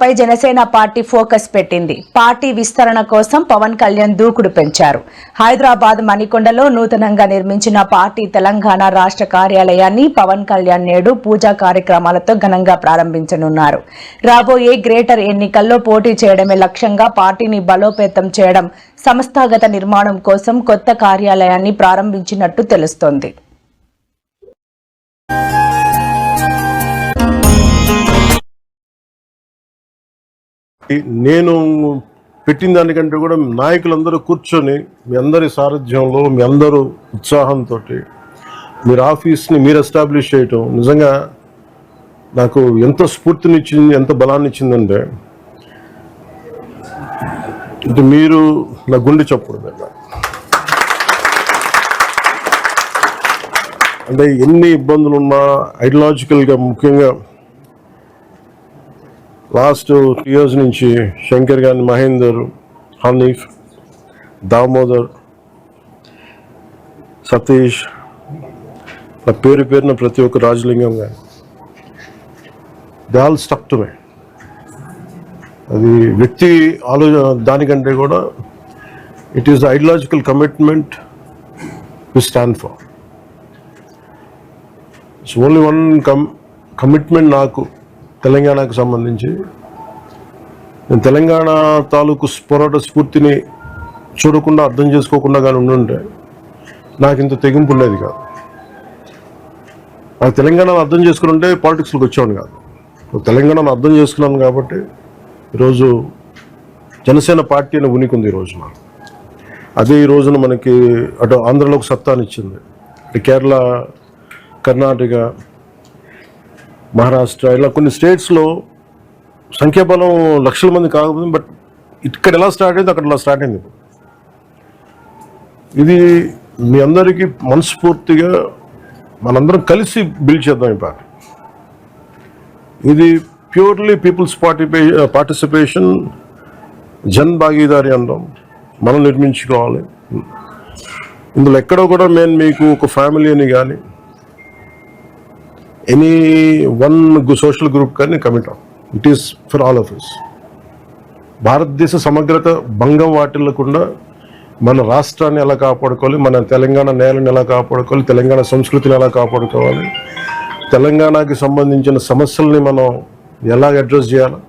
తెలంగాణపై Janasena party focus పెట్టింది. Party విస్తరణ కోసం పవన్ కళ్యాణ్ దూకుడు పెంచారు. హైదరాబాద్ మణికొండలో నూతనంగా నిర్మించిన పార్టీ తెలంగాణ రాష్ట్ర కార్యాలయాన్ని పవన్ కళ్యాణ్ నేడు పూజా కార్యక్రమాలతో ఘనంగా ప్రారంభించనున్నారు. రాబోయే గ్రేటర్ ఎన్నికల్లో పోటీ చేయడమే లక్ష్యంగా పార్టీని బలోపేతం చేయడం, సంస్థాగత నిర్మాణం కోసం కొత్త కార్యాలయాన్ని ప్రారంభించినట్టు తెలుస్తోంది. నేను పెట్టిన దానికంటే కూడా నాయకులందరూ కూర్చొని మీ అందరి సారథ్యంలో మీ అందరూ ఉత్సాహంతో మీరు ఆఫీస్ని మీరు ఎస్టాబ్లిష్ చేయటం నిజంగా నాకు ఎంత స్ఫూర్తినిచ్చింది, ఎంత బలాన్ని ఇచ్చిందంటే ఇది మీరు నా గుండె చప్పుడు. అంటే ఎన్ని ఇబ్బందులు ఉన్నా ఐడియాలజికల్గా ముఖ్యంగా లాస్ట్ 2 years నుంచి శంకర్ గారిని, మహేందర్, హనీఫ్, దామోదర్, సతీష్, నా పేరున ప్రతి ఒక్క రాజలింగం గారు, they all stuck to me. అది వ్యక్తి ఆలోచన దానికంటే కూడా it is the ideological commitment we stand for. It's only one commitment నాకు తెలంగాణకు సంబంధించి. నేను తెలంగాణ తాలూకు పోరాట స్ఫూర్తిని చూడకుండా, అర్థం చేసుకోకుండా కానీ ఉండుంటే నాకు ఇంత తెగింపు ఉండేది కాదు. నాకు తెలంగాణను అర్థం చేసుకుని ఉంటే పాలిటిక్స్లోకి వచ్చేవాడు కాదు. తెలంగాణను అర్థం చేసుకున్నాను కాబట్టి ఈరోజు జనసేన పార్టీ అనే ఉనికి ఉంది ఈరోజు నాకు. అదే ఈ రోజున మనకి అటు ఆంధ్రలోకి సత్తానిచ్చింది. ఇటు కేరళ, కర్ణాటక, మహారాష్ట్ర ఇలా కొన్ని స్టేట్స్లో సంఖ్యాబలం లక్షల మంది కాకపోతే, బట్ ఇక్కడ ఎలా స్టార్ట్ అయింది అక్కడ ఇలా స్టార్ట్ అయింది. ఇది మీ అందరికీ మనస్ఫూర్తిగా మనందరం కలిసి బిల్డ్ చేద్దాం ఈ పార్టీ. ఇది ప్యూర్లీ పీపుల్స్ పార్టిసిపేషన్, జన్ భాగీదారి అంటాం. మనం నిర్మించుకోవాలి. ఇందులో ఎక్కడో కూడా నేను మీకు ఒక ఫ్యామిలీ అని కానీ ఎనీ వన్ సోషల్ గ్రూప్ కానీ కమిట్ అవ్వం. It is for all of us. భారతదేశ సమగ్రత భంగం వాటిల్లకుండా మన రాష్ట్రాన్ని ఎలా కాపాడుకోవాలి, మన తెలంగాణ నేలని ఎలా కాపాడుకోవాలి, తెలంగాణ సంస్కృతిని ఎలా కాపాడుకోవాలి, తెలంగాణకి సంబంధించిన సమస్యల్ని మనం ఎలా అడ్రస్ చేయాలి,